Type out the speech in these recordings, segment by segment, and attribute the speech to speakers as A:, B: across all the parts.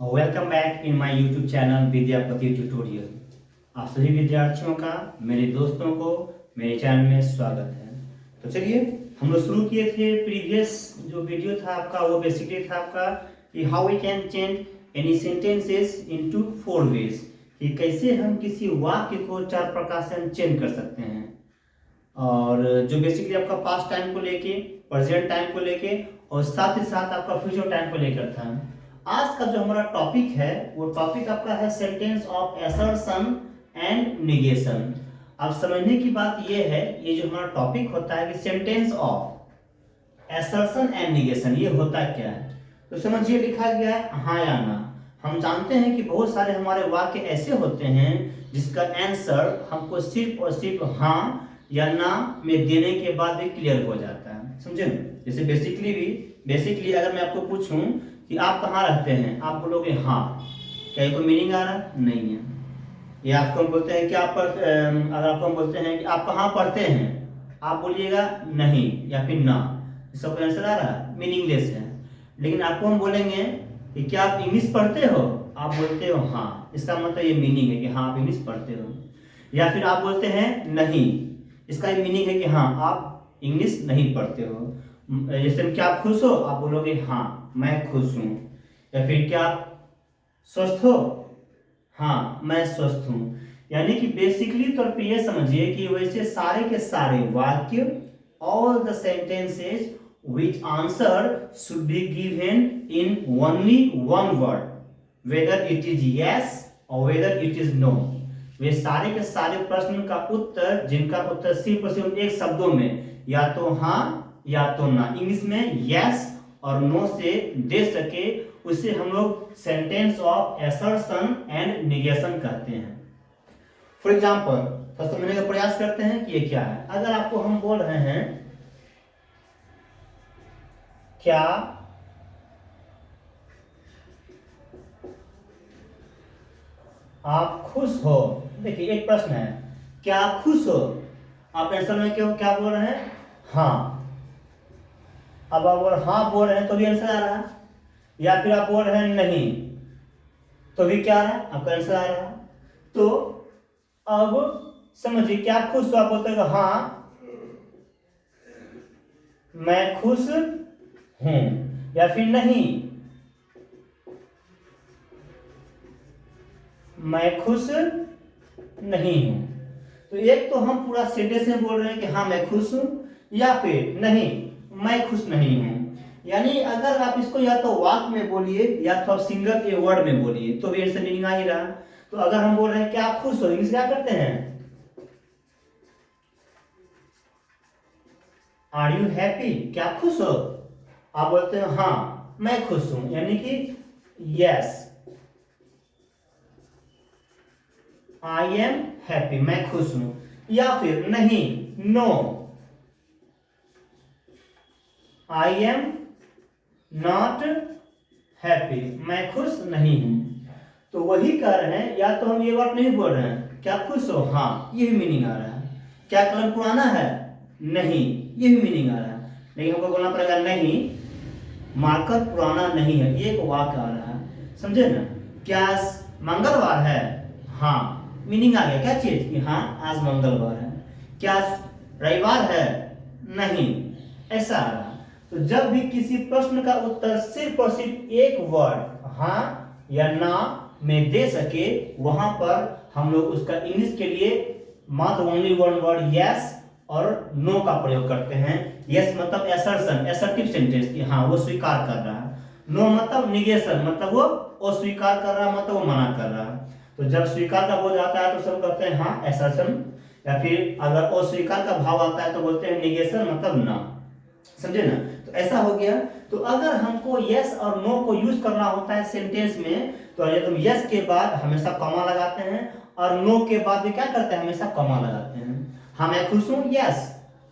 A: Welcome back in my YouTube channel Vidyapati tutorial. आप सभी विद्यार्थियों का, मेरे दोस्तों को मेरे चैनल में स्वागत है। तो चलिए, हम लोग शुरू किए थे प्रीवियस जो वीडियो था आपका, वो बेसिकली था आपका कि how we can change any sentences into 4 ways, कि कैसे हम किसी वाक्य को 4 प्रकार से हम चेंज कर सकते हैं। और जो बेसिकली आपका पास्ट टाइम को लेके, प्रेजेंट टाइम को लेके और साथ ही साथ आपका फ्यूचर टाइम को लेकर था। आज का जो हमारा टॉपिक है वो टॉपिक आपका है sentence of assertion and negation. अब समझने की बात ये है, ये जो हमारा टॉपिक होता है कि sentence of assertion and negation, ये होता क्या है। तो समझिए, लिखा गया है हाँ या ना। हम जानते हैं कि बहुत सारे हमारे वाक्य ऐसे होते हैं जिसका आंसर हमको सिर्फ और सिर्फ हाँ या ना में देने के बाद भी क्लियर हो जाता है। समझे? जैसे बेसिकली अगर मैं आपको पूछूं कि आप कहाँ रहते हैं, आप बोलोगे हाँ, क्या ये कोई मीनिंग आ रहा है? नहीं है। या आपको हम बोलते हैं कि अगर आपको हम बोलते हैं कि आप कहाँ पढ़ते हैं, आप बोलिएगा नहीं या फिर ना, इसका कोई आंसर आ रहा है? मीनिंगलेस है। लेकिन आपको हम बोलेंगे कि क्या आप इंग्लिश पढ़ते हो, आप बोलते हो हाँ, इसका मतलब ये मीनिंग है कि हाँ आप इंग्लिश पढ़ते हो। या फिर आप बोलते हैं नहीं, इसका ये मीनिंग है कि हाँ आप इंग्लिश नहीं पढ़ते हो। जैसे क्या आप खुश हो, आप बोलोगे हाँ मैं खुश हूँ। या फिर क्या आप स्वस्थ हो, हाँ मैं स्वस्थ हूँ। यानी कि बेसिकली तौर पे ये समझिए कि वैसे सारे के सारे वाक्य, all the sentences which answer should be given in only one word, whether it is yes or whether it is no। वे सारे के सारे प्रश्न का उत्तर, जिनका उत्तर सिर्फ और सिर्फ एक शब्दों में, या तो हाँ या तो ना, इंग्लिश में यस और नो से दे सके, उसे हम लोग sentence of assertion and negation कहते हैं। फॉर एग्जाम्पल, तो समझने का प्रयास करते हैं कि ये क्या है। अगर आपको हम बोल रहे हैं क्या आप खुश हो, देखिए एक प्रश्न है, क्या आप खुश हो। आप आंसर में क्यों क्या बोल रहे हैं? हाँ। अब आप बोल हाँ बोल रहे हैं तो भी आंसर आ रहा है, या फिर आप बोल रहे हैं नहीं तो भी क्या आ रहा है? आपका आंसर आ रहा है। तो अब समझिए, क्या आप खुश हो, आप बोलते हो हाँ मैं खुश हूं, या फिर नहीं मैं खुश नहीं हूं। तो एक तो हम पूरा सेंटेंस में बोल रहे हैं कि हाँ मैं खुश हूं, या फिर नहीं मैं खुश नहीं हूं। यानी अगर आप इसको या तो वाक्य में बोलिए या तो आप सिंगल ए वर्ड में बोलिए तो भी ऐसे मीनिंग आ ही रहा। तो अगर हम बोल रहे हैं कि आप खुश हो, इंग्लिश क्या करते हैं? आर यू हैप्पी, क्या आप खुश हो? आप बोलते हो हाँ मैं खुश हूं, यानी कि यस आई एम हैप्पी, मैं खुश हूं। या फिर नहीं, no I am not happy, मैं खुश नहीं हूं। तो वही कह रहे हैं, या तो हम ये बात नहीं बोल रहे हैं क्या खुश हो, हाँ ये भी मीनिंग आ रहा है। क्या कलम पुराना है? नहीं, ये भी मीनिंग आ रहा है। लेकिन हमको बोलना पड़ेगा नहीं मार्कर पुराना नहीं है, ये एक वाक्य आ रहा है। समझे ना? क्या आज मंगलवार है? हाँ, मीनिंग आ गया क्या चीज कि हाँ आज मंगलवार है। क्या रविवार है? नहीं, ऐसा आ रहा। तो जब भी किसी प्रश्न का उत्तर सिर्फ और सिर्फ एक वर्ड हाँ या ना में दे सके, वहां पर हम लोग उसका इंग्लिश के लिए मात्र ओनली वन वर्ड यस और नो का प्रयोग करते हैं। यस मतलब असर्शन, असर्टिव सेंटेंस कि हाँ वो स्वीकार कर रहा है। नो मतलब निगेशन, मतलब वो अस्वीकार कर रहा है, मतलब वो मना कर रहा है। तो जब स्वीकार का बोल आता है तो सब कहते हैं हाँ असर्शन, या फिर अगर अस्वीकार का भाव आता है तो बोलते हैं निगेशन, मतलब ना। समझे ना? तो ऐसा हो गया। तो अगर हमको यस और नो को यूज करना होता है सेंटेंस में, तो हम यस के बाद हमेशा कॉमा लगाते हैं और नो के बाद भी क्या करते हैं? हमेशा कॉमा लगाते हैं। हाँ मैं खुश हूँ, यस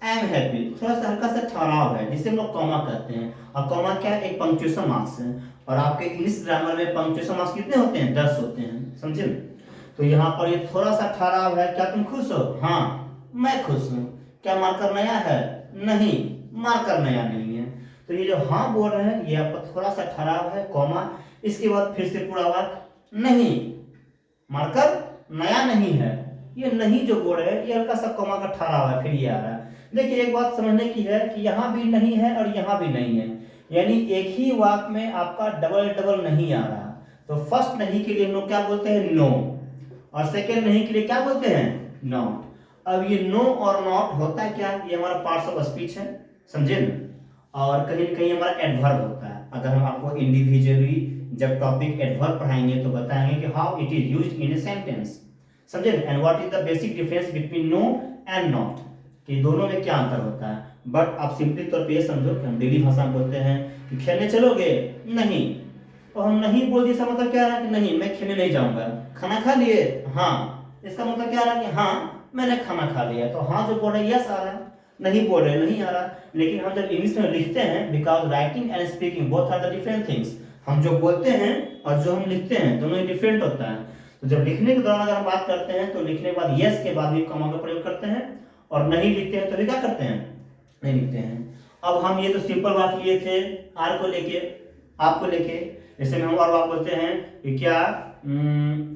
A: आई एम हैप्पी, थोड़ा सा हल्का सा ठहराव है जिसे हम लोग कॉमा कहते हैं। और कॉमा क्या है? एक पंक्चुएशन मार्क्स है। और आपके इंग्लिश ग्रामर में पंक्चुएशन मार्क्स कितने होते हैं? 10 होते हैं। समझे? तो यहाँ पर ये थोड़ा सा ठहराव है। क्या तुम खुश हो? हाँ मैं खुश हूँ। क्या मार्कर नया है? नहीं, मार्कर नया नहीं है। तो ये जो हाँ बोल रहे हैं ये आपका थोड़ा सा ठहराव है, कॉमा। इसके बाद फिर से पूरा वाक्य नहीं, मार्कर नया नहीं है, ये नहीं जो बोल रहे हैं ये हल्का सा कॉमा का ठहरा हुआ है, फिर ये आ रहा है। देखिए एक बात समझने की है कि यहाँ भी नहीं है और यहाँ भी नहीं है, यानी एक ही वाक्य में आपका डबल डबल नहीं आ रहा। तो फर्स्ट नहीं के लिए हम लोग क्या बोलते हैं, नो, और सेकेंड नहीं के लिए क्या बोलते हैं, नॉट। अब ये नो और नॉट होता है क्या, ये हमारा पार्ट्स ऑफ स्पीच है, समझे ना, और कहीं न कहीं हमारा एडवर्ब होता है। अगर हम आपको इंडिविजुअली जब टॉपिक एडवर्ब पढ़ाएंगे तो बताएंगे कि how it is used in a sentence, समझे, and what is the basic difference between no and not, कि दोनों में क्या अंतर होता है। बट आप सिंपली तौर पे ये समझो कि हम डेली भाषा में बोलते हैं कि खेलने चलोगे, नहीं, तो हम नहीं बोल दिए, इसका मतलब क्या रहा कि नहीं मैं खेलने नहीं जाऊंगा। खाना खा लिए, हाँ, इसका मतलब क्या रहा कि हाँ मैंने खाना खा लिया। तो हाँ जो बोल रहे यस आ रहा है, नहीं बोल रहे नहीं आ रहा। लेकिन हम जब इंग्लिश में लिखते हैं, because writing and speaking both are the different things, हम जो बोलते हैं और जो हम लिखते हैं दोनों ही डिफरेंट होता है। तो जब लिखने के दौरान अगर हम बात करते हैं तो लिखने के बाद यस के बाद भी कॉमा का प्रयोग करते हैं, और नहीं लिखते हैं तो भी क्या करते हैं, नहीं लिखते हैं। अब हम ये तो सिंपल वाक्य लिए थे आर को लेके, आपको लेके, जैसे में हम और वाक्य बोलते हैं कि क्या,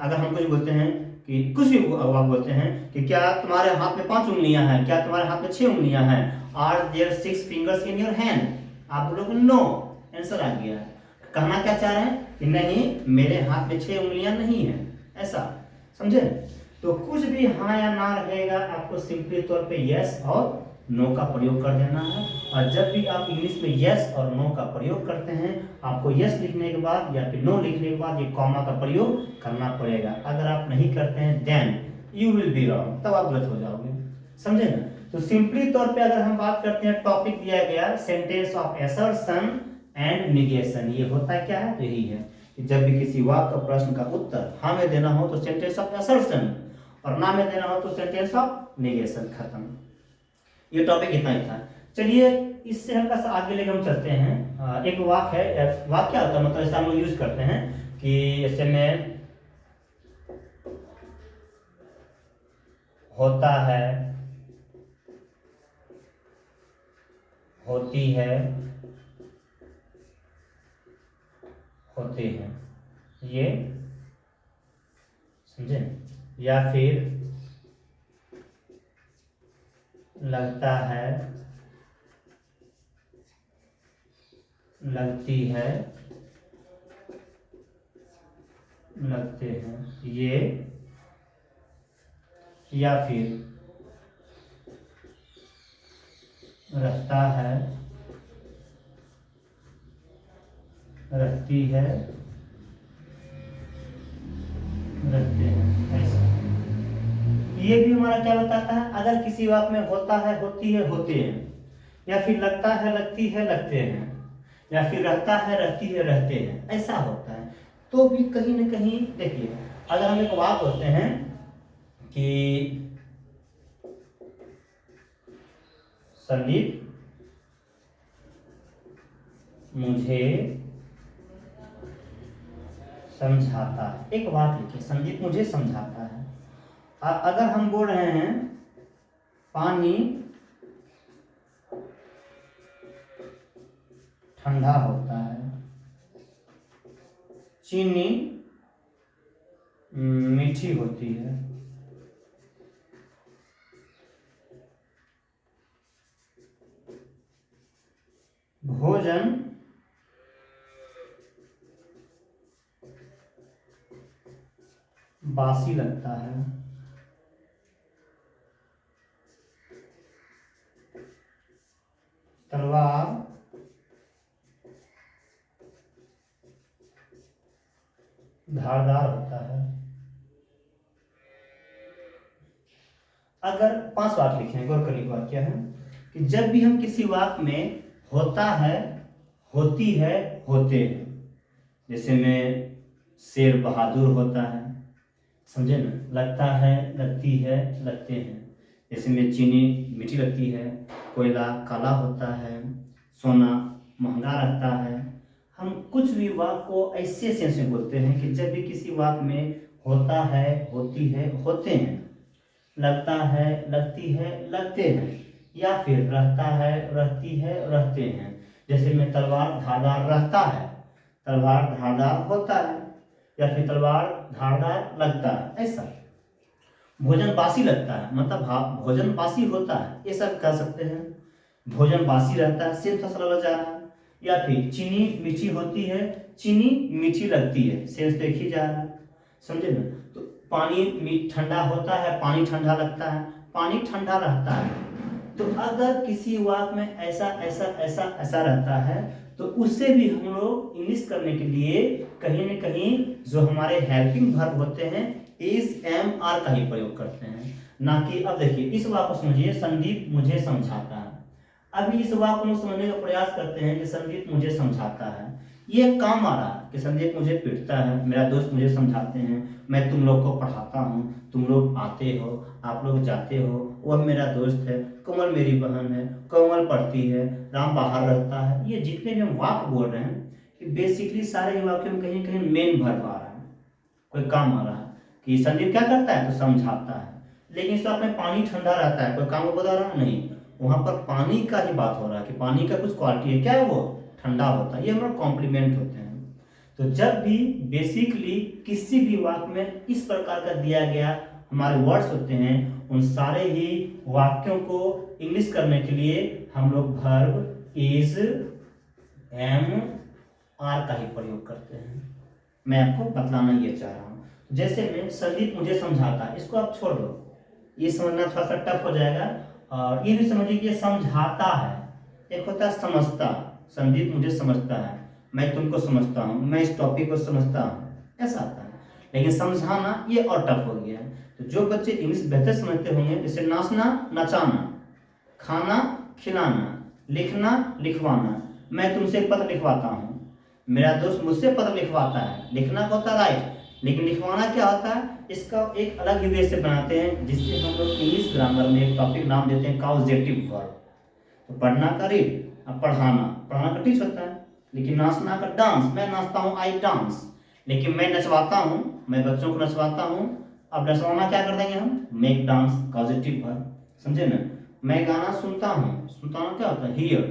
A: अगर हम कुछ बोलते हैं कि कुछ भी वाक्य बोलते हैं कि क्या तुम्हारे हाथ में 5 उंगलियां हैं, क्या तुम्हारे हाथ में 6 उंगलियां हैं, are there 6 fingers in your hand, आप बोलोगे नो, आंसर आ गया। कहना क्या चाह रहे हैं कि नहीं मेरे हाथ में 6 उंगलियां नहीं है, ऐसा, समझे। तो कुछ भी हाँ या ना रहेगा, आपको सिंपली तौर पे यस और नो का प्रयोग कर देना है। और जब भी आप इंग्लिश में यस और नो का प्रयोग करते हैं, आपको यस लिखने के बाद या फिर नो लिखने के बाद ये कॉमा का प्रयोग करना पड़ेगा। अगर आप नहीं करते हैं then you will be wrong, तब आप गलत हो जाओगे, समझे ना। तो सिंपली तौर पे अगर हम बात करते हैं, टॉपिक दिया गया sentence of assertion and negation, ये होता क्या है, तो यही है कि जब भी किसी वाक्य का प्रश्न का उत्तर हाँ में देना हो तो सेंटेंस ऑफ असर्शन, और ना में देना हो तो सेंटेंस ऑफ निगेशन, खत्म। ये टॉपिक इतना ही था। चलिए इससे हल्का सा आगे लेके हम चलते हैं। एक वाक्य है, वाक्य क्या होता है, मतलब ऐसा हम लोग यूज करते हैं कि ऐसे में होता है, होती है, होते हैं, ये समझे, या फिर लगता है, लगती है, लगते हैं, ये, या फिर रहता है, रहती है, रहते हैं, ऐसा। ये भी हमारा क्या बताता है, अगर किसी वाक्य में होता है, होती है, होते हैं, या फिर लगता है, लगती है, लगते हैं, या फिर रहता है, रहती है, रहते हैं, ऐसा होता है। तो भी कहीं ना कहीं देखिए, अगर हम एक वाक्य बोलते हैं कि संदीप मुझे समझाता है, एक वाक्य लिखिए, संदीप मुझे समझाता है। अगर हम बोल रहे हैं पानी ठंडा होता है, चीनी मीठी होती है, भोजन बासी लगता है, तलवार धारदार होता है। अगर 5 वाक्य लिखे हैं, गौर करिए वाक्य क्या है कि जब भी हम किसी वाक्य में होता है, होती है, होते हैं, जैसे में शेर बहादुर होता है, समझे ना, लगता है, लगती है, लगते हैं, जैसे में चीनी मीठी लगती है, कोयला काला होता है, सोना महंगा रहता है। हम कुछ भी वाक्य को ऐसे सेंस में बोलते हैं कि जब भी किसी वाक्य में होता है, होती है, होते हैं, लगता है, लगती है, लगते हैं, या फिर रहता है, रहती है, रहते हैं, जैसे में तलवार धारदार रहता है, तलवार धारदार होता है, या फिर तलवार धारदार लगता है, ऐसा। भोजन बासी लगता है मतलब भोजन बासी होता है, ये सब कह सकते हैं। भोजन बासी रहता है, सेम फसल अलग जा रहा है। या फिर चीनी मीठी होती है, चीनी मीठी लगती है, सेंस तो एक ही जा रहा है, समझे ना। तो पानी ठंडा होता है, पानी ठंडा लगता है, पानी ठंडा रहता है। तो अगर किसी वाक्य में ऐसा ऐसा ऐसा ऐसा रहता है तो उससे भी हम लोग इंग्लिश करने के लिए कहीं न कहीं जो हमारे हेल्पिंग वर्ब होते हैं इज एम आर का ही प्रयोग करते हैं, ना कि। अब देखिए इस वाक्य को समझिए, संदीप मुझे समझाता है। अभी इस वाक्य को समझने का प्रयास करते हैं कि संदीप मुझे समझाता है, ये काम आ रहा है कि संदीप मुझे पीटता है, मेरा दोस्त मुझे समझाते हैं, मैं तुम लोग को पढ़ाता हूँ, तुम लोग आते हो, आप लोग जाते हो, वह मेरा दोस्त है, कमल मेरी बहन है, कमल पढ़ती है, राम बाहर रहता है। ये जितने भी हम वाक्य बोल रहे हैं कि बेसिकली सारे वाक्यों में कहीं कहीं मेन वर्ब आ रहा है, कोई काम आ रहा है कि संदीप क्या करता है तो समझाता है। लेकिन इस वाक्य में पानी ठंडा रहता है, कोई काम को बता रहा है नहीं, वहां पर पानी का ही बात हो रहा है कि पानी का कुछ क्वालिटी है, क्या है वो ठंडा होता है। ये हमारा कॉम्प्लीमेंट होते हैं। तो जब भी बेसिकली किसी भी वाक्य में इस प्रकार का दिया गया हमारे वर्ड्स होते हैं, उन सारे ही वाक्यों को इंग्लिश करने के लिए हम लोग वर्ब इज एम आर का ही प्रयोग करते हैं। मैं आपको बतलाना ये चाह रहा हूँ। जैसे में संदीप मुझे समझाता है, इसको आप छोड़ दो, ये समझना थोड़ा सा टफ हो जाएगा। और ये भी समझिए कि समझाता है, एक होता है समझता, संदीप मुझे समझता है, मैं तुमको समझता हूँ, मैं इस टॉपिक को समझता हूँ, ऐसा आता है। लेकिन समझाना ये और टफ हो गया है। तो जो बच्चे इंग्लिश बेहतर समझते होंगे, जैसे नाचना नचाना, खाना खिलाना, लिखना लिखवाना, मैं तुमसे पत्र लिखवाता हूँ, मेरा दोस्त मुझसे पत्र लिखवाता है, लिखना होता है राइट, लेकिन लिखवाना क्या होता है, इसका एक अलग ही वे से बनाते हैं, जिससे हम लोग इंग्लिश ग्रामर में एक टॉपिक नाम देते हैं कॉजेटिव वर्ब। तो पढ़ना का रीड, अब पढ़ाना, पढ़ाना का टीच होता है, लेकिन नाचना का डांस, मैं नाचता हूँ आई डांस, लेकिन मैं नचवाता हूँ, मैं बच्चों को नचवाता हूँ। अब नचवाना क्या कर देंगे हम, मेक डांस, पॉजिटिव वर्ब, समझे ना। मैं गाना सुनता हूँ, सुनता हूँ क्या होता है हियर,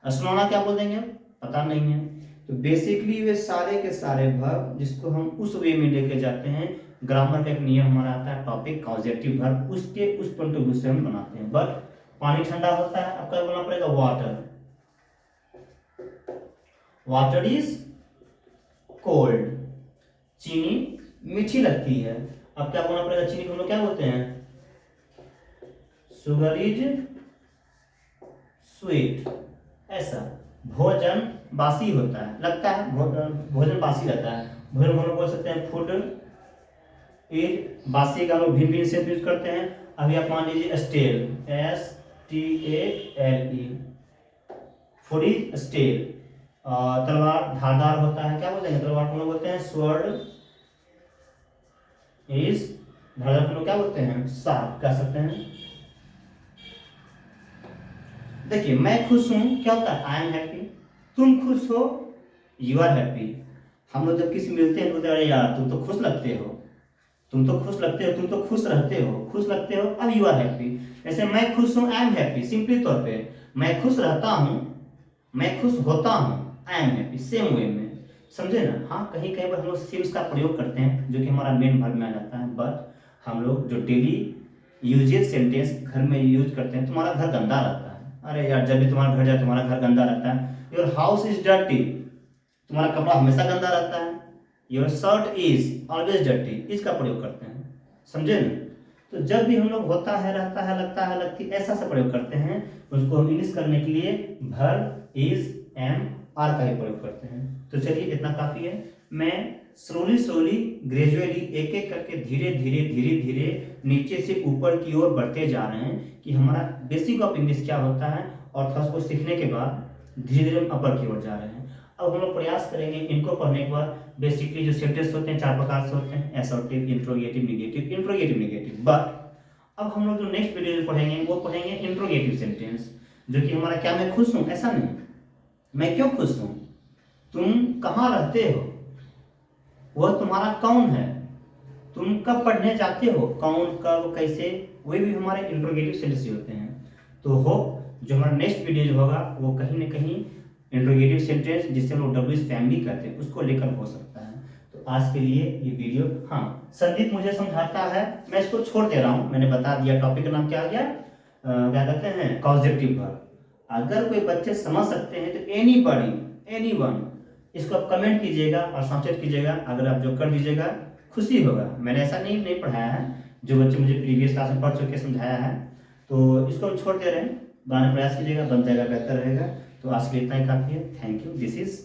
A: सुनाना क्या बोल देंगे पता नहीं है। तो बेसिकली वे सारे के सारे वर्ब जिसको हम उस वे में लेके जाते हैं, ग्रामर का एक नियम हमारा आता है टॉपिक पॉजिटिव वर्ब, उसके उस पॉइंट ऑफ व्यू से हम बनाते हैं। बट पानी ठंडा होता है, आपका बोलना पड़ेगा वाटर, वाटर इज कोल्ड। चीनी मीठी लगती है, अब क्या बोलना पड़ेगा, चीनी को हम लोग क्या बोलते हैं, शुगर इज स्वीट, ऐसा। भोजन बासी होता है, लगता है भोजन बासी रहता है, भोजन हम लोग बोल सकते हैं फूड इज बासी का हम लोग भिन्न भिन्न से यूज करते हैं। अभी आप मान लीजिए stale, STALE, food is stale. तलवार धारदार होता है, क्या बोलते हैं तलवार को हम लोग बोलते हैं स्वर्ड इज धारदार को लोग क्या बोलते हैं शार्प, कह सकते हैं। देखिए मैं खुश हूं, क्या होता है आई एम हैप्पी, तुम खुश हो यू आर हैप्पी। हम लोग जब किसी मिलते हैं तो अरे यार तुम तो खुश लगते हो, तुम तो खुश लगते हो, तुम तो खुश रहते हो, खुश लगते हो, अब यू आर हैप्पी। जैसे मैं खुश हूं आई एम हैप्पी, सिंपली तौर पे मैं खुश रहता हूं, मैं खुश होता हूं, I am happy, same way में, समझे ना। हाँ कहीं कहीं पर हम लोग सिम्स का प्रयोग करते हैं जो कि हमारा मेन वर्ब में आ जाता है, बट हम लोग जो डेली यूजेज सेंटेंस घर में यूज करते हैं, तुम्हारा घर गंदा रहता है, अरे यार जब भी तुम्हारा घर जाए तुम्हारा घर गंदा रहता है, योर हाउस इज डर्टी, तुम्हारा कपड़ा हमेशा गंदा रहता है, your shirt is always dirty, इसका प्रयोग करते हैं, समझे ना। तो जब भी हम लोग होता है, रहता है, लगता है, लगती, ऐसा सा प्रयोग करते हैं, उसको हम इंग्लिश करने के लिए वर्ब इज एम आर का ही प्रयोग करते हैं। तो चलिए इतना काफी है। मैं स्लोली ग्रेजुअली एक एक करके धीरे धीरे धीरे धीरे नीचे से ऊपर की ओर बढ़ते जा रहे हैं कि हमारा बेसिक ऑफ इंग्लिश क्या होता है, और थोड़ा सा सीखने के बाद धीरे धीरे हम अपर की ओर जा रहे हैं। अब हम लोग प्रयास करेंगे इनको पढ़ने के बाद। बेसिकली जो सेंटेंस होते हैं 4 प्रकार से होते हैं, assertive, interrogative, negative, interrogative, negative. But अब हम लोग जो नेक्स्ट वीडियो पढ़ेंगे वो पढ़ेंगे इंट्रोगेटिव सेंटेंस, जो कि हमारा क्या मैं खुश हूँ, ऐसा नहीं, मैं क्यों खुश हूँ, तुम कहाँ रहते हो, वह तुम्हारा कौन है, तुम कब पढ़ने जाते हो, कौन कब कैसे, वे भी हमारे इंट्रोगेटिव सेंटेंस होते हैं। तो होप जो हमारा नेक्स्ट वीडियो जो होगा वो कहीं ना कहीं इंट्रोगेटिव सेंटेंस जिससे हम लोग डब्ल्यू फैमिली करते हैं उसको लेकर हो सकता है। तो आज के लिए ये वीडियो, हाँ संदीप मुझे समझाता है, मैं इसको छोड़ दे रहा हूँ, मैंने बता दिया टॉपिक का नाम क्या आ गया, क्या कहते हैं, कॉजेक्टिव वर्ब। अगर कोई बच्चे समझ सकते हैं तो एनी वन, इसको आप कमेंट कीजिएगा और सब्सक्राइब कीजिएगा। अगर आप जो कर दीजिएगा खुशी होगा। मैंने ऐसा नहीं पढ़ाया है, जो बच्चे मुझे प्रीवियस क्लास में पढ़ चुके समझाया है, तो इसको हम छोड़ दे रहे हैं। बनाने प्रयास कीजिएगा, बन जाएगा, बेहतर रहेगा। तो आज के लिए इतना ही काफ़ी है। Thank you. This is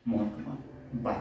A: Mohan Kumar. Bye.